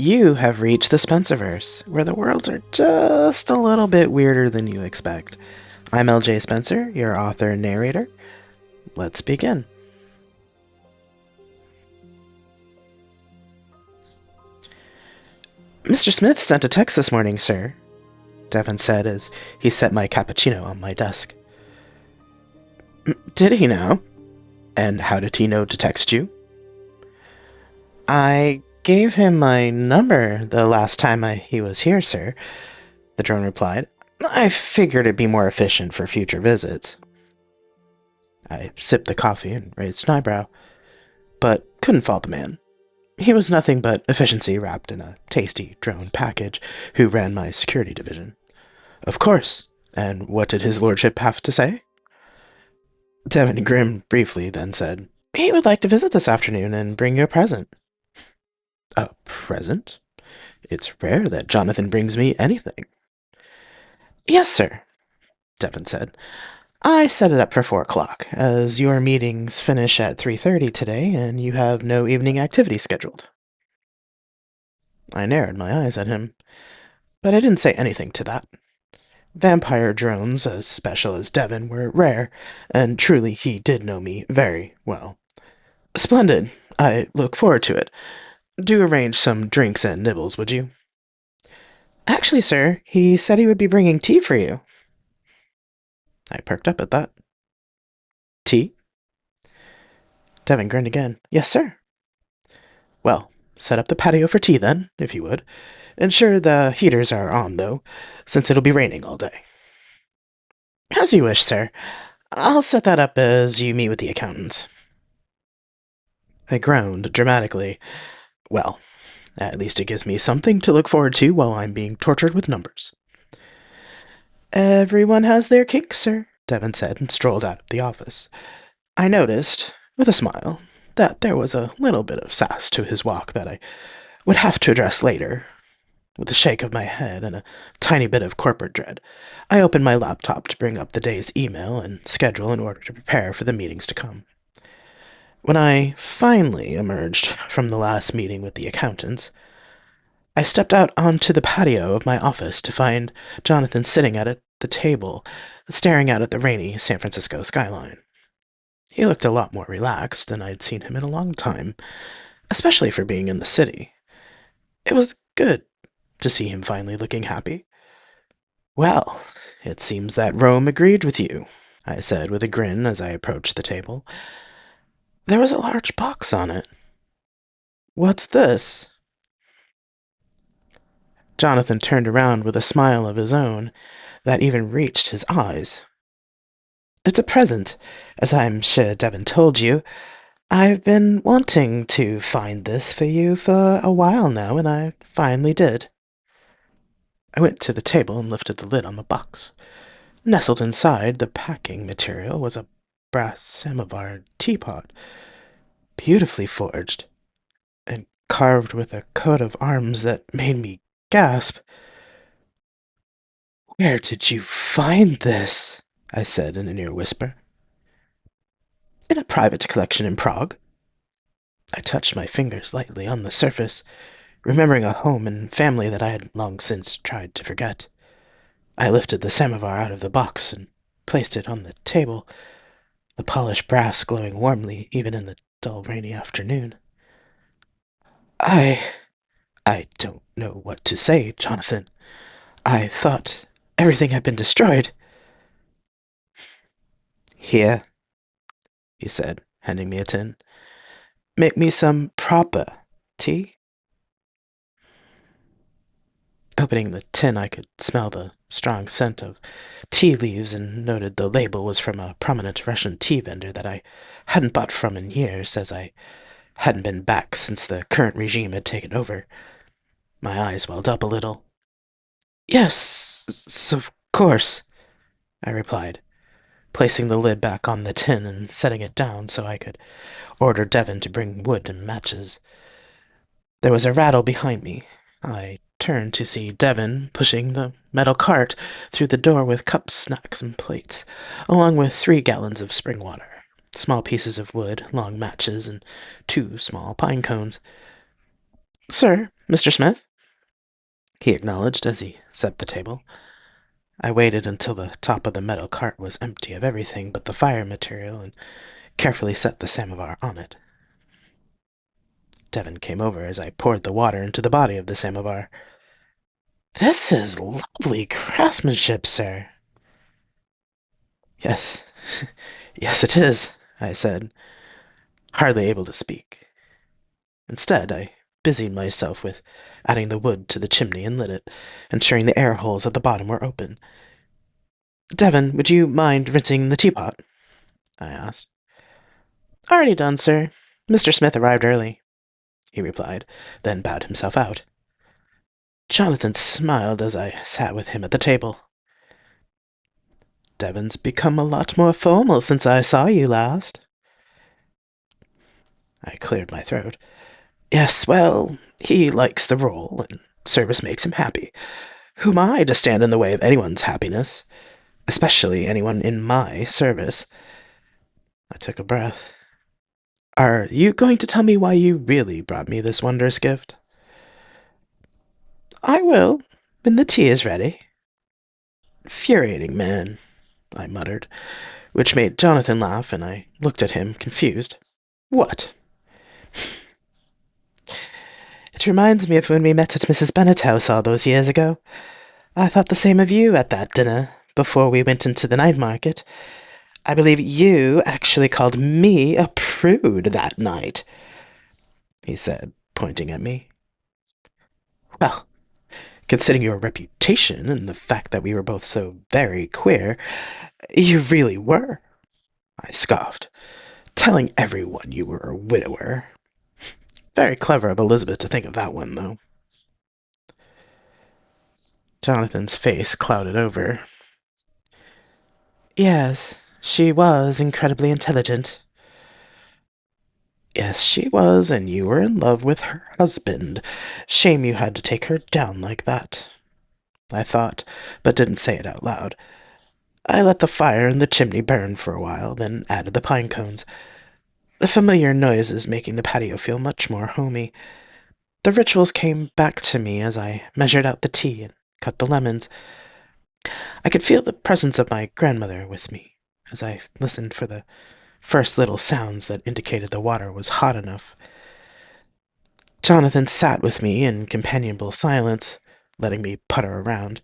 You have reached the Spencerverse, where the worlds are just a little bit weirder than you expect. I'm LJ your author and narrator. Let's begin. Mr. Smith sent a text this morning, sir, Devon said as he set my cappuccino on my desk. Did he now? And how did he know to text you? I gave him my number the last time he was here, sir, the drone replied. I figured it'd be more efficient for future visits. I sipped the coffee and raised an eyebrow, but couldn't fault the man. He was nothing but efficiency wrapped in a tasty drone package who ran my security division. Of course. And what did his lordship have to say? Devon grinned briefly, then said, He would like to visit this afternoon and bring you a present. A present? It's rare that Johnathan brings me anything. Yes, sir, Devon said. I set it up for 4 o'clock, as your meetings finish at 3:30 today, and you have no evening activity scheduled. I narrowed my eyes at him, but I didn't say anything to that. Vampire drones as special as Devon were rare, and truly he did know me very well. Splendid. I look forward to it. Do arrange some drinks and nibbles, would you? Actually, sir, he said he would be bringing tea for you. I perked up at that. Tea? Devon grinned again. Yes, sir. Well, set up the patio for tea then, if you would. Ensure the heaters are on, though, since it'll be raining all day. As you wish, sir. I'll set that up as you meet with the accountants. I groaned dramatically. Well, at least it gives me something to look forward to while I'm being tortured with numbers. Everyone has their kinks, sir, Devon said and strolled out of the office. I noticed, with a smile, that there was a little bit of sass to his walk that I would have to address later. With a shake of my head and a tiny bit of corporate dread, I opened my laptop to bring up the day's email and schedule in order to prepare for the meetings to come. When I finally emerged from the last meeting with the accountants, I stepped out onto the patio of my office to find Johnathan sitting at the table, staring out at the rainy San Francisco skyline. He looked a lot more relaxed than I'd seen him in a long time, especially for being in the city. It was good to see him finally looking happy. Well, it seems that Rome agreed with you, I said with a grin as I approached the table. There was a large box on it. What's this? Johnathan turned around with a smile of his own that even reached his eyes. It's a present, as I'm sure Devon told you. I've been wanting to find this for you for a while now, and I finally did. I went to the table and lifted the lid on the box. Nestled inside the packing material was a brass Samovar teapot, beautifully forged, and carved with a coat of arms that made me gasp. Where did you find this? I said in a near whisper. In a private collection in Prague. I touched my fingers lightly on the surface, remembering a home and family that I had long since tried to forget. I lifted the samovar out of the box and placed it on the table, the polished brass glowing warmly even in the dull rainy afternoon. I don't know what to say, Johnathan. I thought everything had been destroyed. Here, he said, handing me a tin. Make me some proper tea. Opening the tin, I could smell the strong scent of tea leaves and noted the label was from a prominent Russian tea vendor that I hadn't bought from in years, as I hadn't been back since the current regime had taken over. My eyes welled up a little. Yes, of course, I replied, placing the lid back on the tin and setting it down so I could order Devon to bring wood and matches. There was a rattle behind me. I turned to see Devon pushing the metal cart through the door with cups, snacks, and plates, along with 3 gallons of spring water, small pieces of wood, long matches, and 2 small pine cones. Sir, Mr. Smith, he acknowledged as he set the table. I waited until the top of the metal cart was empty of everything but the fire material and carefully set the samovar on it. Devon came over as I poured the water into the body of the samovar. This is lovely craftsmanship, sir. Yes, yes, it is, I said, hardly able to speak. Instead, I busied myself with adding the wood to the chimney and lit it, ensuring the air holes at the bottom were open. Devon, would you mind rinsing the teapot? I asked. Already done, sir. Mr. Smith arrived early, he replied, then bowed himself out. Johnathan smiled as I sat with him at the table. Devon's become a lot more formal since I saw you last. I cleared my throat. Yes, well, he likes the role, and service makes him happy. Who am I to stand in the way of anyone's happiness? Especially anyone in my service. I took a breath. Are you going to tell me why you really brought me this wondrous gift? I will, when the tea is ready. Infuriating man, I muttered, which made Johnathan laugh, and I looked at him, confused. What? It reminds me of when we met at Mrs. Bennet's house all those years ago. I thought the same of you at that dinner, before we went into the night market. I believe you actually called me a prude that night, he said, pointing at me. Well, considering your reputation and the fact that we were both so very queer, you really were, I scoffed, telling everyone you were a widower. Very clever of Elizabeth to think of that one, though. Jonathan's face clouded over. Yes, she was incredibly intelligent. Yes, she was, and you were in love with her husband. Shame you had to take her down like that. I thought, but didn't say it out loud. I let the fire in the chimney burn for a while, then added the pine cones. The familiar noises making the patio feel much more homey. The rituals came back to me as I measured out the tea and cut the lemons. I could feel the presence of my grandmother with me as I listened for the first little sounds that indicated the water was hot enough. Johnathan sat with me in companionable silence, letting me putter around.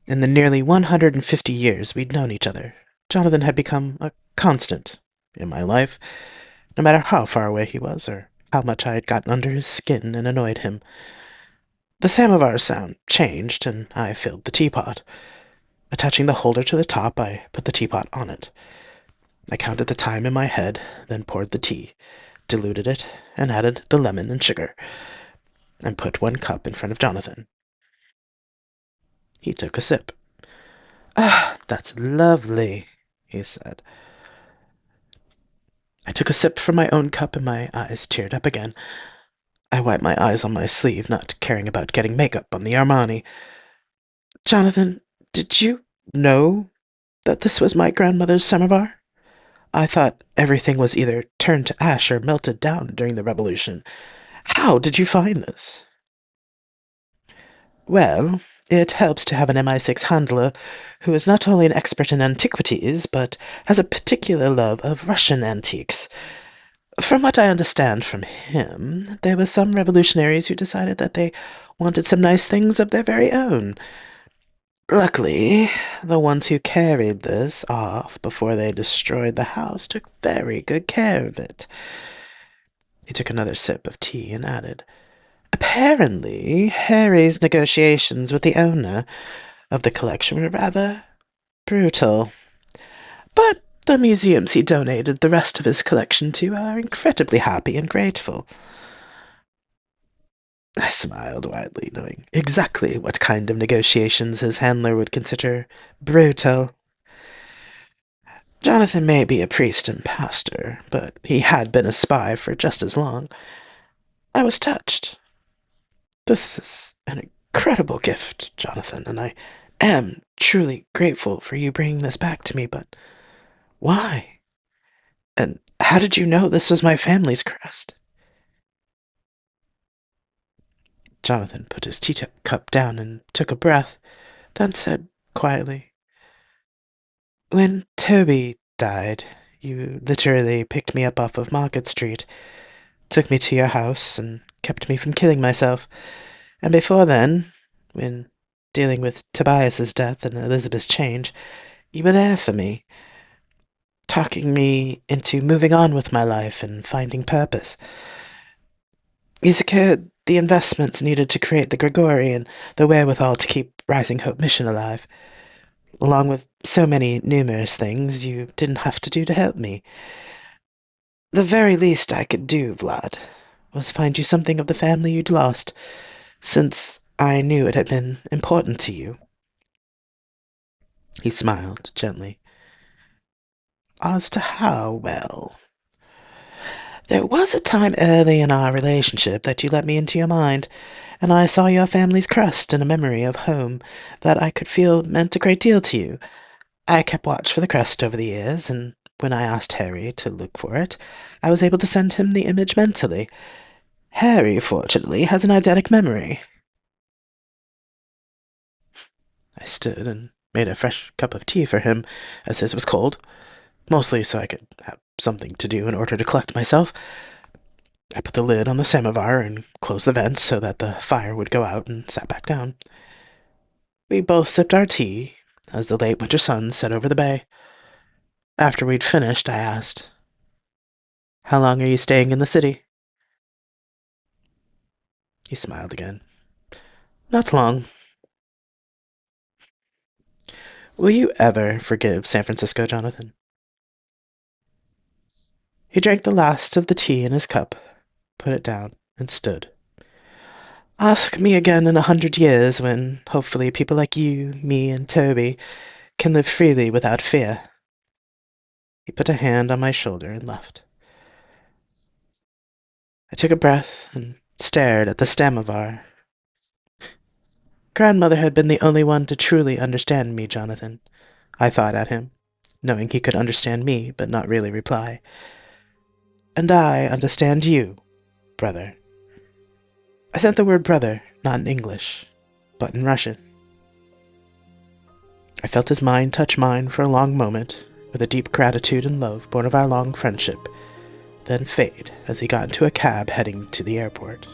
In the nearly 150 years we'd known each other, Johnathan had become a constant in my life, no matter how far away he was or how much I had gotten under his skin and annoyed him. The samovar sound changed, and I filled the teapot. Attaching the holder to the top, I put the teapot on it. I counted the time in my head, then poured the tea, diluted it, and added the lemon and sugar, and put 1 cup in front of Johnathan. He took a sip. Ah, that's lovely, he said. I took a sip from my own cup, and my eyes teared up again. I wiped my eyes on my sleeve, not caring about getting makeup on the Armani. Johnathan, did you know that this was my grandmother's samovar? I thought everything was either turned to ash or melted down during the revolution. How did you find this? Well, it helps to have an MI6 handler who is not only an expert in antiquities, but has a particular love of Russian antiques. From what I understand from him, there were some revolutionaries who decided that they wanted some nice things of their very own. Luckily, the ones who carried this off before they destroyed the house took very good care of it. He took another sip of tea and added, apparently, Harry's negotiations with the owner of the collection were rather brutal. But the museums he donated the rest of his collection to are incredibly happy and grateful. I smiled widely, knowing exactly what kind of negotiations his handler would consider brutal. Johnathan may be a priest and pastor, but he had been a spy for just as long. I was touched. This is an incredible gift, Johnathan, and I am truly grateful for you bringing this back to me, but why? And how did you know this was my family's crest? Johnathan put his teacup down and took a breath, then said quietly, "When Toby died, you literally picked me up off of Market Street, took me to your house, and kept me from killing myself. And before then, when dealing with Tobias's death and Elizabeth's change, you were there for me, talking me into moving on with my life and finding purpose. You secured the investments needed to create the Gregory and the wherewithal to keep Rising Hope Mission alive, along with so many numerous things you didn't have to do to help me. The very least I could do, Vlad, was find you something of the family you'd lost, since I knew it had been important to you." He smiled gently. "As to how, well, there was a time early in our relationship that you let me into your mind, and I saw your family's crest and a memory of home that I could feel meant a great deal to you. I kept watch for the crest over the years, and when I asked Harry to look for it, I was able to send him the image mentally. Harry, fortunately, has an eidetic memory." I stood and made a fresh cup of tea for him, as his was cold, mostly so I could have something to do in order to collect myself. I put the lid on the samovar and closed the vents so that the fire would go out and sat back down. We both sipped our tea as the late winter sun set over the bay. After we'd finished, I asked, "How long are you staying in the city?" He smiled again. "Not long." "Will you ever forgive San Francisco, Johnathan?" He drank the last of the tea in his cup, put it down, and stood. "Ask me again in 100 years when, hopefully, people like you, me, and Toby can live freely without fear." He put a hand on my shoulder and left. I took a breath and stared at the Samovar. Grandmother had been the only one to truly understand me, Johnathan. I thought at him, knowing he could understand me but not really reply. "And I understand you, brother." I sent the word brother, not in English, but in Russian. I felt his mind touch mine for a long moment, with a deep gratitude and love born of our long friendship, then fade as he got into a cab heading to the airport.